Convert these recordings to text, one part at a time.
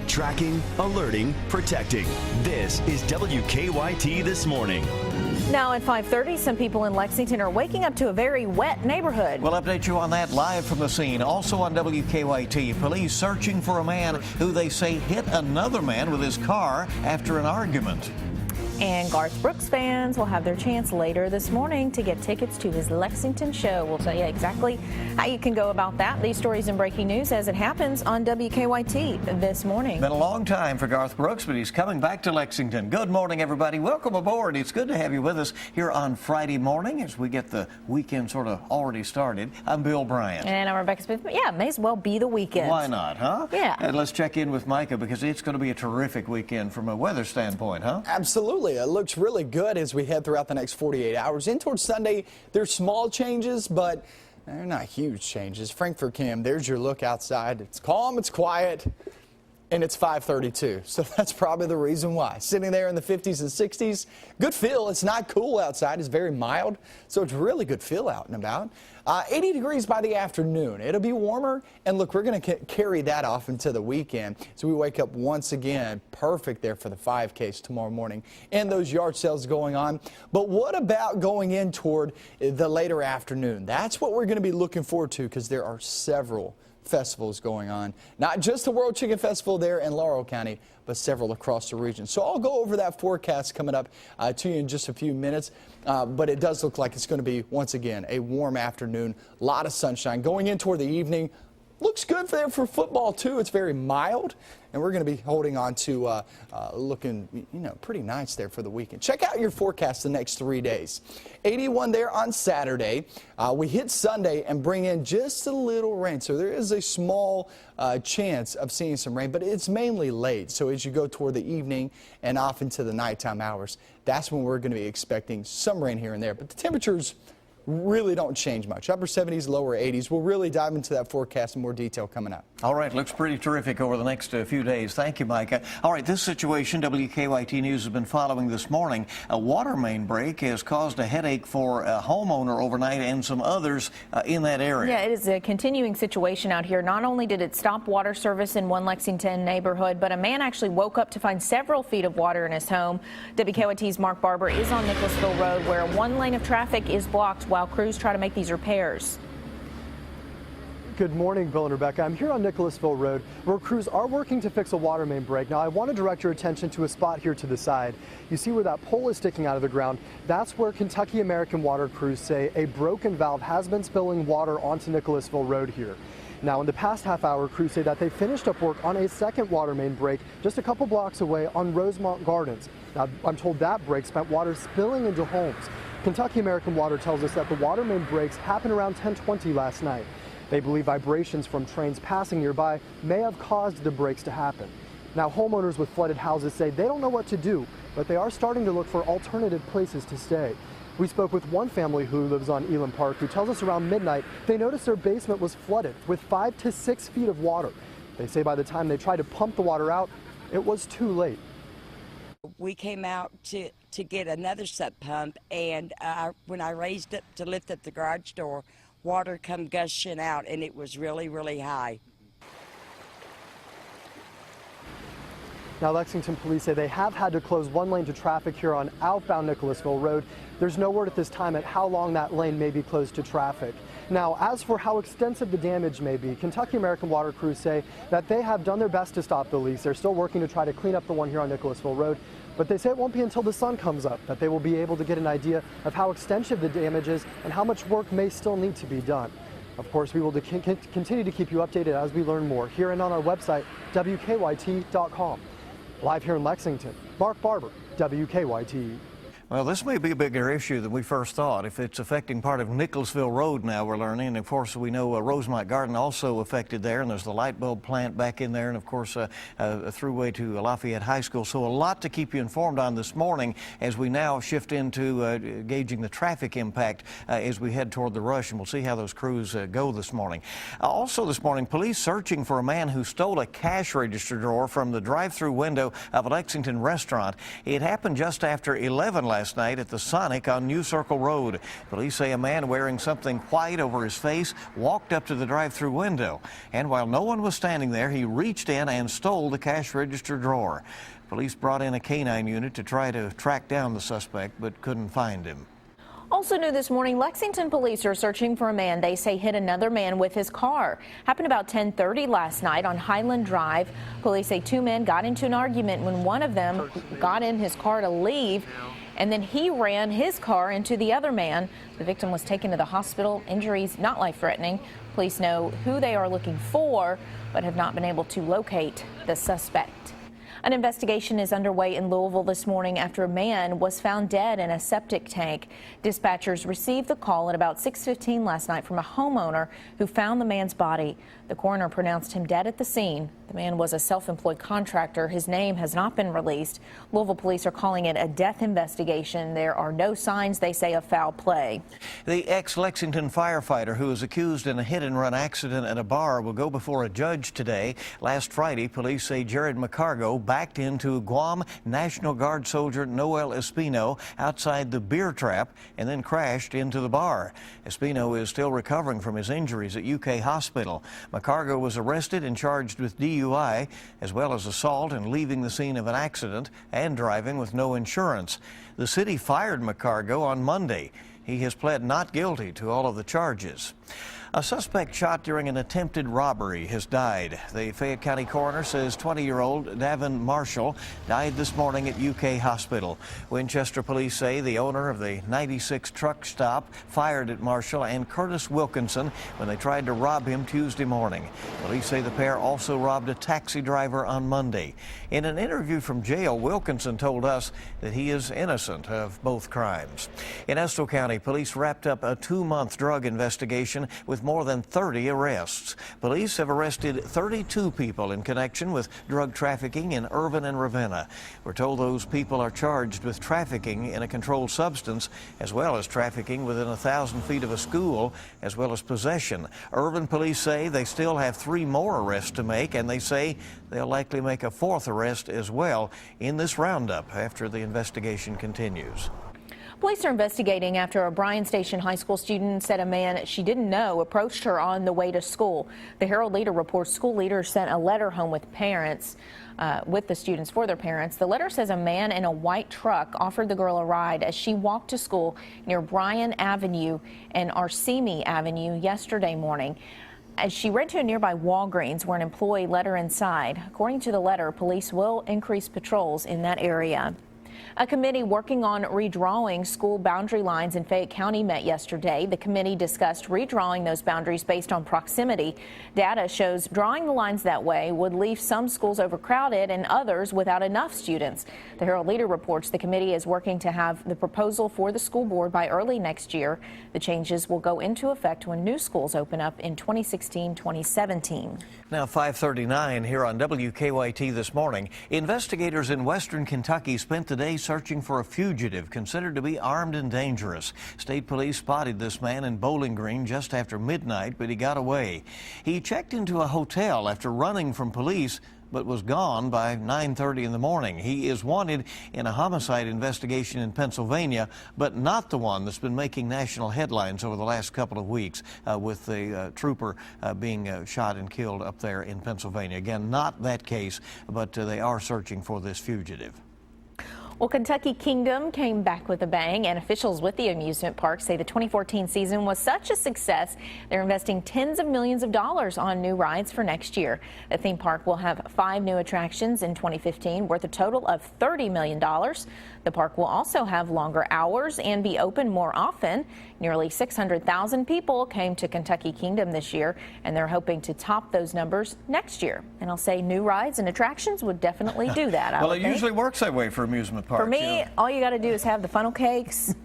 Tracking, alerting, protecting. This is WKYT This Morning. Now at 5:30, some people in Lexington are waking up to a very wet neighborhood. We'll update you on that live from the scene. Also on WKYT, police searching for a man who they say hit another man with his car after an argument. And Garth Brooks fans will have their chance later this morning to get tickets to his Lexington show. We'll tell you exactly how you can go about that. These stories and breaking news as it happens on WKYT this morning. Been a long time for Garth Brooks, but he's coming back to Lexington. Good morning, everybody. Welcome aboard. It's good to have you with us here on Friday morning as we get the weekend sort of already started. I'm Bill Bryant. And I'm Rebecca Smith. Yeah, may as well be the weekend. Why not, huh? Yeah. And let's check in with Micah because it's going to be a terrific weekend from a weather standpoint, huh? Absolutely. It looks really good as we head throughout the next 48 hours. In towards Sunday, there's small changes, but they're not huge changes. Frankfort Cam, there's your look outside. It's calm, it's quiet, and it's 5:32. So that's probably the reason why. Sitting there in the 50s and 60s, good feel. It's not cool outside. It's very mild, so it's really good feel out and about. 80 degrees by the afternoon. It'll be warmer, and look, we're going to carry that off into the weekend. So we wake up once again, perfect there for the 5Ks tomorrow morning, and those yard sales going on. But what about going in toward the later afternoon? That's what we're going to be looking forward to because there are several festivals going on. Not just the World Chicken Festival there in Laurel County, but several across the region. So I'll go over that forecast coming up to you in just a few minutes. But it does look like it's going to be, once again, a warm afternoon. A lot of sunshine. Going in toward the evening, looks good there for football, too. It's very mild. And we're going to be holding on to looking, pretty nice there for the weekend. Check out your forecast the next 3 days. 81 there on Saturday. We hit Sunday and bring in just a little rain. So there is a small chance of seeing some rain, but it's mainly late. So as you go toward the evening and off into the nighttime hours, that's when we're going to be expecting some rain here and there. But the temperatures really don't change much. Upper 70s, lower 80s. We'll really dive into that forecast in more detail coming up. All right, looks pretty terrific over the next few days. Thank you, Micah. All right, this situation WKYT News has been following this morning. A water main break has caused a headache for a homeowner overnight and some others in that area. Yeah, it is a continuing situation out here. Not only did it stop water service in one Lexington neighborhood, but a man actually woke up to find several feet of water in his home. WKYT's Mark Barber is on Nicholasville Road where one lane of traffic is blocked while crews try to make these repairs. Good morning, Bill and Rebecca. I'm here on Nicholasville Road where crews are working to fix a water main break. Now, I want to direct your attention to a spot here to the side. You see where that pole is sticking out of the ground? That's where Kentucky American Water crews say a broken valve has been spilling water onto Nicholasville Road here. Now, in the past half hour, crews say that they finished up work on a second water main break just a couple blocks away on Rosemont Gardens. Now, I'm told that break spent water spilling into homes. Kentucky American Water tells us that the water main breaks happened around 10:20 last night. They believe vibrations from trains passing nearby may have caused the breaks to happen. Now, homeowners with flooded houses say they don't know what to do, but they are starting to look for alternative places to stay. We spoke with one family who lives on Elam Park who tells us around midnight they noticed their basement was flooded with 5 to 6 feet of water. They say by the time they tried to pump the water out, it was too late. We came out to get another sub pump, and when I raised it to lift up the garage door, water come gushing out, and it was really, really high. Now, Lexington police say they have had to close one lane to traffic here on outbound Nicholasville Road. There's no word at this time at how long that lane may be closed to traffic. Now, as for how extensive the damage may be, Kentucky American Water crews say that they have done their best to stop the leaks. They're still working to try to clean up the one here on Nicholasville Road, but they say it won't be until the sun comes up that they will be able to get an idea of how extensive the damage is and how much work may still need to be done. Of course, we will continue to keep you updated as we learn more here and on our website, WKYT.com. Live here in Lexington, Mark Barber, WKYT. Well, this may be a bigger issue than we first thought. If it's affecting part of Nicholasville Road now, we're learning. And, of course, we know Rosemont Garden also affected there, and there's the light bulb plant back in there, and, of course, a throughway to Lafayette High School. So a lot to keep you informed on this morning as we now shift into gauging the traffic impact as we head toward the rush, and we'll see how those crews go this morning. Also this morning, police searching for a man who stole a cash register drawer from the drive-through window of a Lexington restaurant. It happened just after 11 last last night at the Sonic on New Circle Road. Police say a man wearing something white over his face walked up to the drive-through window, and while no one was standing there, he reached in and stole the cash register drawer. Police brought in a canine unit to try to track down the suspect, but couldn't find him. Also new this morning, Lexington police are searching for a man they say hit another man with his car. Happened about 10:30 last night on Highland Drive. Police say two men got into an argument when one of them got in his car to leave, and then he ran his car into the other man. The victim was taken to the hospital. Injuries not life-threatening. Police know who they are looking for, but have not been able to locate the suspect. An investigation is underway in Louisville this morning after a man was found dead in a septic tank. Dispatchers received the call at about 6:15 last night from a homeowner who found the man's body. The coroner pronounced him dead at the scene. The man was a self-employed contractor. His name has not been released. Louisville police are calling it a death investigation. There are no signs, they say, of foul play. The ex-Lexington firefighter who was accused in a hit-and-run accident at a bar will go before a judge today. Last Friday, police say Jared McCargo backed into Guam National Guard soldier Noel Espino outside the beer trap and then crashed into the bar. Espino is still recovering from his injuries at UK Hospital. McCargo was arrested and charged with DUI, as well as assault and leaving the scene of an accident and driving with no insurance. The city fired McCargo on Monday. He has pled not guilty to all of the charges. A suspect shot during an attempted robbery has died. The Fayette County coroner says 20-year-old Davin Marshall died this morning at UK Hospital. Winchester police say the owner of the 96 truck stop fired at Marshall and Curtis Wilkinson when they tried to rob him Tuesday morning. Police say the pair also robbed a taxi driver on Monday. In an interview from jail, Wilkinson told us that he is innocent of both crimes. In Estill County, police wrapped up a 2-month drug investigation with more than 30 arrests. Police have arrested 32 people in connection with drug trafficking in Irvin and Ravenna. We're told those people are charged with trafficking in a controlled substance, as well as trafficking within 1,000 feet of a school, as well as possession. Irvin police say they still have 3 more arrests to make, and they say they'll likely make a 4th arrest as well in this roundup after the investigation continues. Police are investigating after a Bryan Station High School student said a man she didn't know approached her on the way to school. The Herald-Leader reports school leaders sent a letter home with parents, with the students for their parents. The letter says a man in a white truck offered the girl a ride as she walked to school near Bryan Avenue and Arsimi Avenue yesterday morning. As she read to a nearby Walgreens where an employee let her inside. According to the letter, police will increase patrols in that area. A committee working on redrawing school boundary lines in Fayette County met yesterday. The committee discussed redrawing those boundaries based on proximity. Data shows drawing the lines that way would leave some schools overcrowded and others without enough students. The Herald-Leader reports the committee is working to have the proposal for the school board by early next year. The changes will go into effect when new schools open up in 2016-2017. Now 5:39 here on WKYT this morning. Investigators in western Kentucky spent the day searching for a fugitive considered to be armed and dangerous. State police spotted this man in Bowling Green just after midnight, but he got away. He checked into a hotel after running from police, but was gone by 9:30 in the morning. He is wanted in a homicide investigation in Pennsylvania, but not the one that's been making national headlines over the last couple of weeks with the trooper being shot and killed up there in Pennsylvania. Again, not that case, but they are searching for this fugitive. Well, Kentucky Kingdom came back with a bang, and officials with the amusement park say the 2014 season was such a success, they're investing tens of millions of dollars on new rides for next year. The theme park will have 5 new attractions in 2015 worth a total of $30 million. The park will also have longer hours and be open more often. Nearly 600,000 people came to Kentucky Kingdom this year, and they're hoping to top those numbers next year. And I'll say new rides and attractions would definitely do that. Well, it usually works that way for amusement parks. For me, all you got to do is have the funnel cakes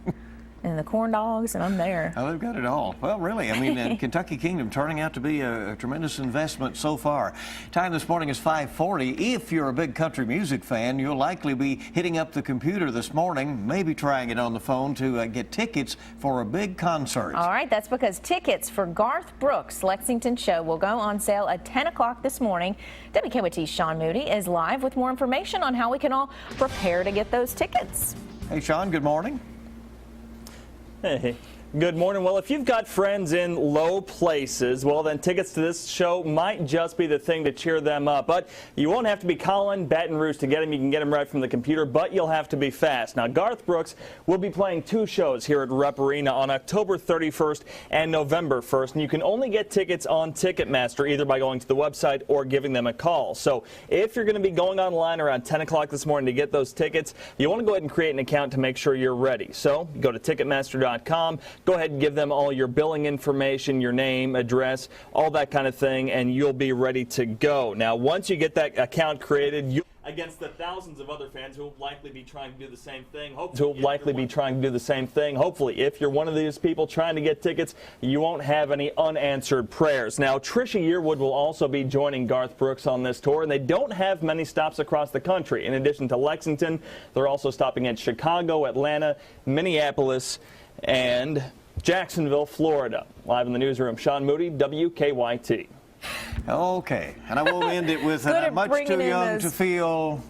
and the corn dogs, and I'm there. Oh, they've got it all. Well, really, I mean, Kentucky Kingdom turning out to be a tremendous investment so far. Time this morning is 5:40. If you're a big country music fan, you'll likely be hitting up the computer this morning, maybe trying it on the phone to get tickets for a big concert. All right, that's because tickets for Garth Brooks' Lexington show will go on sale at 10 o'clock this morning. WKYT's Sean Moody is live with more information on how we can all prepare to get those tickets. Hey, Sean, good morning. Hey. Good morning. Well, if you've got friends in low places, well, then tickets to this show might just be the thing to cheer them up. But you won't have to be calling Baton Rouge to get them. You can get them right from the computer, but you'll have to be fast. Now, Garth Brooks will be playing 2 shows here at Rupp Arena on October 31st and November 1st, and you can only get tickets on Ticketmaster either by going to the website or giving them a call. So if you're going to be going online around 10 o'clock this morning to get those tickets, you want to go ahead and create an account to make sure you're ready. So go to Ticketmaster.com. Go ahead and give them all your billing information, your name, address, all that kind of thing, and you'll be ready to go. Now, once you get that account created, against the thousands of other fans who will likely be trying to do the same thing. Hopefully, if you're one of these people trying to get tickets, you won't have any unanswered prayers. Now, Trisha Yearwood will also be joining Garth Brooks on this tour, and they don't have many stops across the country. In addition to Lexington, they're also stopping at Chicago, Atlanta, Minneapolis, and Jacksonville, Florida. Live in the newsroom, Sean Moody, WKYT. Okay, and I will end it with I'm much too young to feel,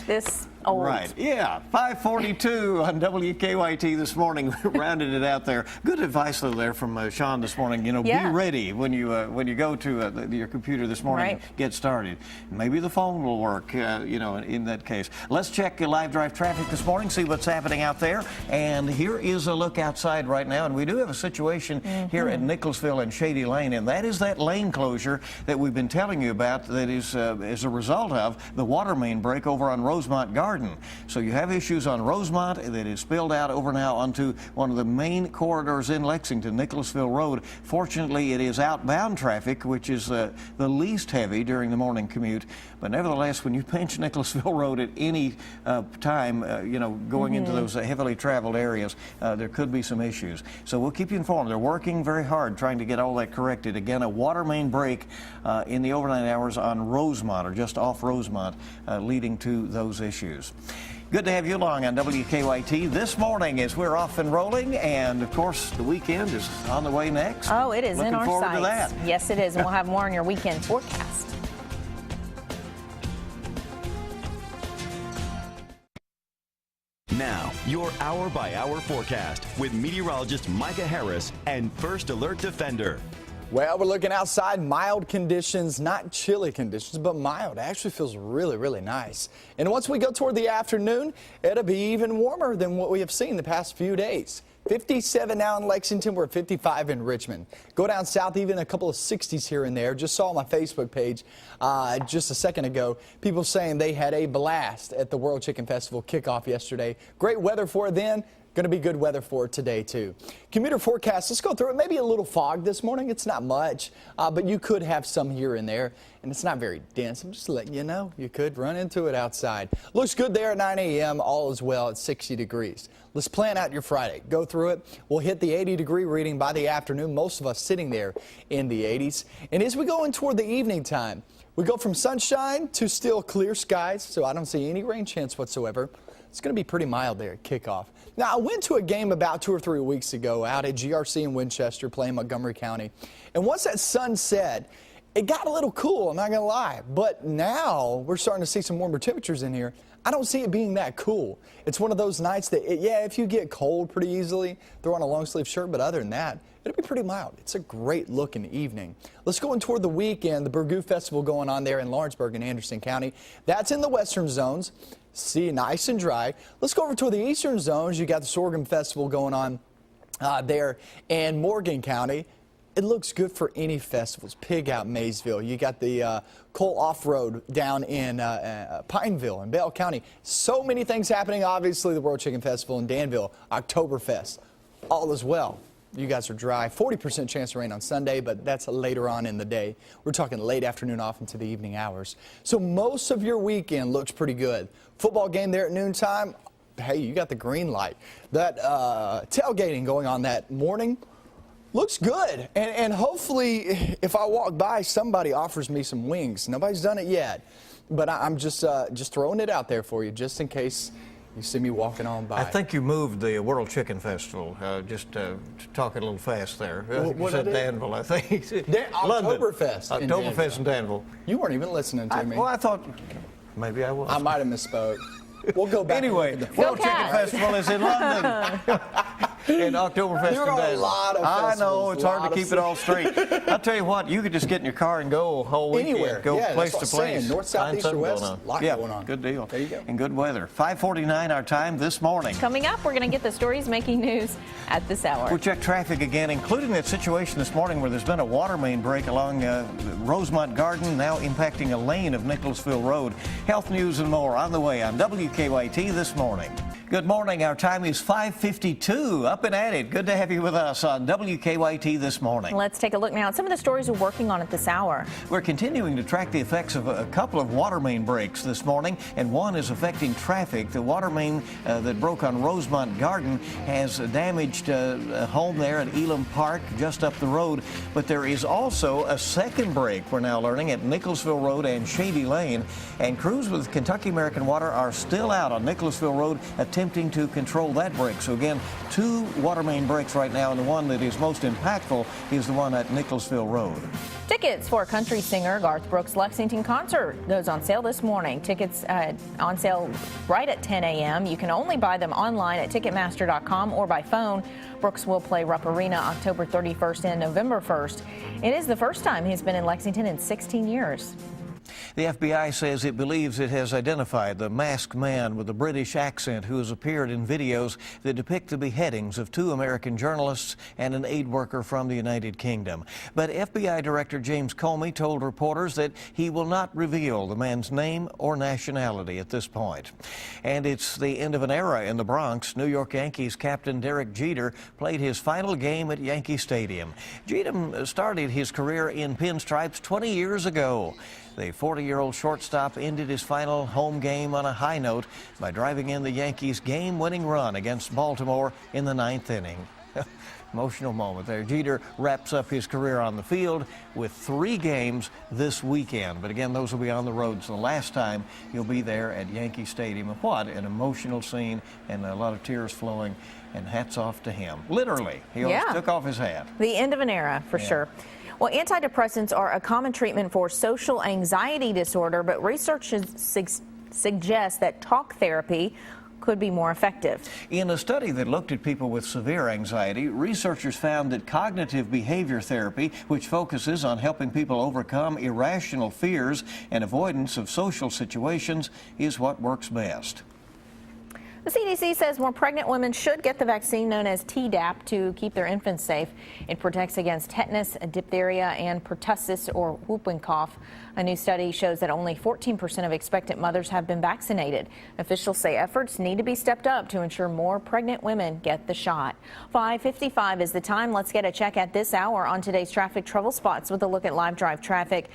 this old. Right, 5:42 on WKYT this morning. Rounded it out there. Good advice though there from Sean this morning. Be ready when you go to your computer this morning and get started. Maybe the phone will work. In that case, let's check live drive traffic this morning. See what's happening out there. And here is a look outside right now. And we do have a situation here at Nicholasville and Shady Lane, and that is that lane closure that we've been telling you about. That is as a result of the water main break over on Rosemont Garden. So you have issues on Rosemont that is spilled out over now onto one of the main corridors in Lexington, Nicholasville Road. Fortunately, it is outbound traffic, which is the least heavy during the morning commute. But nevertheless, when you pinch Nicholasville Road at any time, going into those heavily traveled areas, there could be some issues. So we'll keep you informed. They're working very hard trying to get all that corrected. Again, a water main break in the overnight hours on Rosemont, or just off Rosemont, leading to those issues. Good to have you along on WKYT this morning as we're off and rolling, and of course the weekend is on the way next. Oh, it is in our Looking forward to that. Yes, it is, and we'll have more on your weekend forecast. Now, your hour-by-hour forecast with meteorologist Micah Harris and First Alert Defender. Well, we're looking outside, mild conditions, not chilly conditions, but mild. It actually feels really, really nice. And once we go toward the afternoon, it'll be even warmer than what we have seen the past few days. 57 now in Lexington, we're at 55 in Richmond. Go down south, even a couple of 60s here and there. Just saw on my Facebook page just a second ago, people saying they had a blast at the World Chicken Festival kickoff yesterday. Great weather for it then. Going to be good weather for it today, too. Commuter forecast, let's go through it. Maybe a little fog this morning. It's not much, but you could have some here and there, and it's not very dense. I'm just letting you know you could run into it outside. Looks good there at 9 a.m. All is well at 60 degrees. Let's plan out your Friday. Go through it. We'll hit the 80-degree reading by the afternoon, most of us sitting there in the 80s. And as we go in toward the evening time, we go from sunshine to still clear skies, so I don't see any rain chance whatsoever. It's going to be pretty mild there at kickoff. Now, I went to a game about 2 or 3 weeks ago out at GRC in Winchester playing Montgomery County. And once that sun set, it got a little cool, I'm not going to lie. But now we're starting to see some warmer temperatures in here. I don't see it being that cool. It's one of those nights that, if you get cold pretty easily, throw on a long sleeve shirt. But other than that, it'll be pretty mild. It's a great looking evening. Let's go in toward the weekend. The Burgoo Festival going on there in Lawrenceburg and Anderson County. That's in the western zones. See, nice and dry. Let's go over to the eastern zones. You got the Sorghum Festival going on there in Morgan County. It looks good for any festivals. Pig Out Maysville. You got the Cole Off-Road down in Pineville in Bell County. So many things happening. Obviously, the World Chicken Festival in Danville, Oktoberfest, all as well. You guys are dry. 40% chance of rain on Sunday, but that's later on in the day. We're talking late afternoon off into the evening hours. So most of your weekend looks pretty good. Football game there at noontime. Hey, you got the green light. That tailgating going on that morning looks good. And hopefully, if I walk by, somebody offers me some wings. Nobody's done it yet, but I'm just throwing it out there for you, just in case you see me walking on by. I think you moved the World Chicken Festival, just talking a little fast there. You said Danville, I think. Oktoberfest. Oktoberfest in Danville. You weren't even listening to me. Well, I thought maybe I was. I might have misspoke. We'll go back. Anyway, World Chicken Cats. Festival is in London. And Oktoberfest There are in a lot of I know, festivals, it's hard to lot of keep it all straight. I'll tell you what, you could just get in your car and go a whole weekend. Anywhere. Go Yeah, place that's to what I'm place. saying. North, south, Find east, or something west. going on. A lot Yeah, going on. good deal. There you go. And good weather. 5:49 our time this morning. Coming up, we're going to get the stories making news at this hour. We'll check traffic again, including that situation this morning where there's been a water main break along Rosemont Garden, now impacting a lane of Nicholasville Road. Health news and more on the way on WKYT this morning. Good morning. Our time is 5:52. Up and at it. Good to have you with us on WKYT this morning. Let's take a look now at some of the stories we're working on at this hour. We're continuing to track the effects of a couple of water main breaks this morning, and one is affecting traffic. The water main that broke on Rosemont Garden has damaged a home there at Elam Park just up the road, but there is also a second break, we're now learning, at Nicholasville Road and Shady Lane, and crews with Kentucky American Water are still out on Nicholasville Road attempting to control that break. So again, two water main breaks right now, and the one that is most impactful is the one at Nicholasville Road. Tickets for country singer Garth Brooks' Lexington concert goes on sale this morning. Tickets on sale right at 10 a.m. You can only buy them online at Ticketmaster.com or by phone. Brooks will play Rupp Arena October 31st and November 1st. It is the first time he's been in Lexington in 16 years. The FBI says it believes it has identified the masked man with a British accent who has appeared in videos that depict the beheadings of two American journalists and an aid worker from the United Kingdom. But FBI Director James Comey told reporters that he will not reveal the man's name or nationality at this point. And it's the end of an era in the Bronx. New York Yankees captain Derek Jeter played his final game at Yankee Stadium. Jeter started his career in pinstripes 20 years ago. The 40-year-old shortstop ended his final home game on a high note by driving in the Yankees' game-winning run against Baltimore in the 9th inning. Emotional moment there. Jeter wraps up his career on the field with 3 games this weekend. But again, those will be on the road. So the last time he'll be there at Yankee Stadium. And what an emotional scene, and a lot of tears flowing. And hats off to him. Literally, he almost took off his hat. The end of an era, for sure. Well, antidepressants are a common treatment for social anxiety disorder, but research suggests that talk therapy could be more effective. In a study that looked at people with severe anxiety, researchers found that cognitive behavior therapy, which focuses on helping people overcome irrational fears and avoidance of social situations, is what works best. The CDC says more pregnant women should get the vaccine known as Tdap to keep their infants safe. It protects against tetanus, diphtheria, and pertussis or whooping cough. A new study shows that only 14% of expectant mothers have been vaccinated. Officials say efforts need to be stepped up to ensure more pregnant women get the shot. 5:55 is the time. Let's get a check at this hour on today's traffic trouble spots with a look at live drive traffic.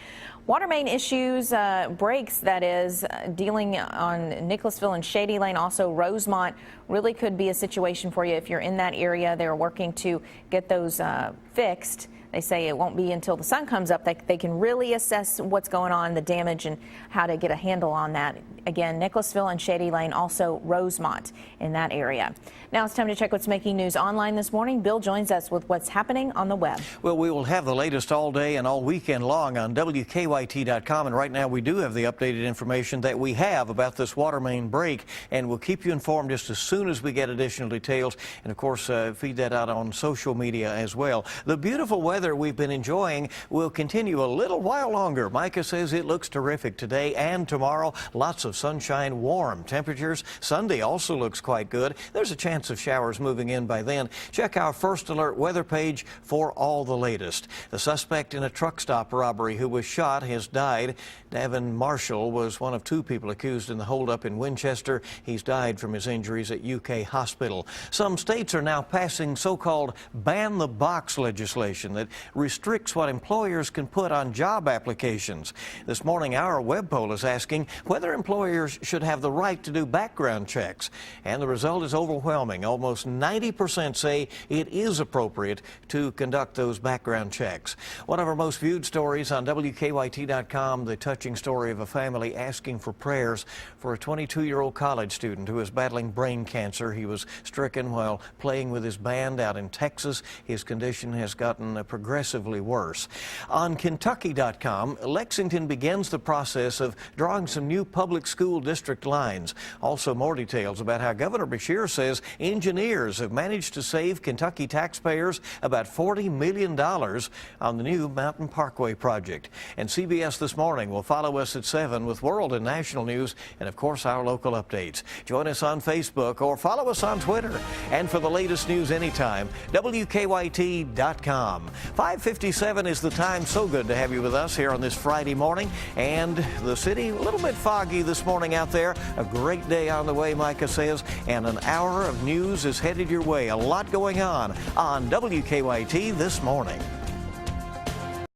Water main issues, breaks, that is, dealing on Nicholasville and Shady Lane, also Rosemont, really could be a situation for you if you're in that area. They're working to get those fixed. They say it won't be until the sun comes up that they can really assess what's going on, the damage, and how to get a handle on that. Again, Nicholasville and Shady Lane, also Rosemont in that area. Now it's time to check what's making news online this morning. Bill joins us with what's happening on the web. Well, we will have the latest all day and all weekend long on WKYT.com. And right now we do have the updated information that we have about this water main break. And we'll keep you informed just as soon as we get additional details. And of course, feed that out on social media as well. The beautiful weather we've been enjoying will continue a little while longer. Micah says it looks terrific today and tomorrow. Lots of sunshine, warm temperatures. Sunday also looks quite good. There's a chance of showers moving in by then. Check our First Alert weather page for all the latest. The suspect in a truck stop robbery who was shot has died. Davin Marshall was one of 2 people accused in the holdup in Winchester. He's died from his injuries at UK Hospital. Some states are now passing so-called ban the box legislation that restricts what employers can put on job applications. This morning, our web poll is asking whether employers should have the right to do background checks. And the result is overwhelming. Almost 90% say it is appropriate to conduct those background checks. One of our most viewed stories on WKYT.com, the touching story of a family asking for prayers for a 22-year-old college student who is battling brain cancer. He was stricken while playing with his band out in Texas. His condition has gotten progressively progressively worse. On Kentucky.com, Lexington begins the process of drawing some new public school district lines. Also more details about how Governor Beshear says engineers have managed to save Kentucky taxpayers about $40 million on the new Mountain Parkway project. And CBS This Morning will follow us at 7 with world and national news and, of course, our local updates. Join us on Facebook or follow us on Twitter. And for the latest news anytime, WKYT.com. 5:57 is the time. So good to have you with us here on this Friday morning. And the city, a little bit foggy this morning out there. A great day on the way, Micah says, and an hour of news is headed your way. A lot going on WKYT This Morning.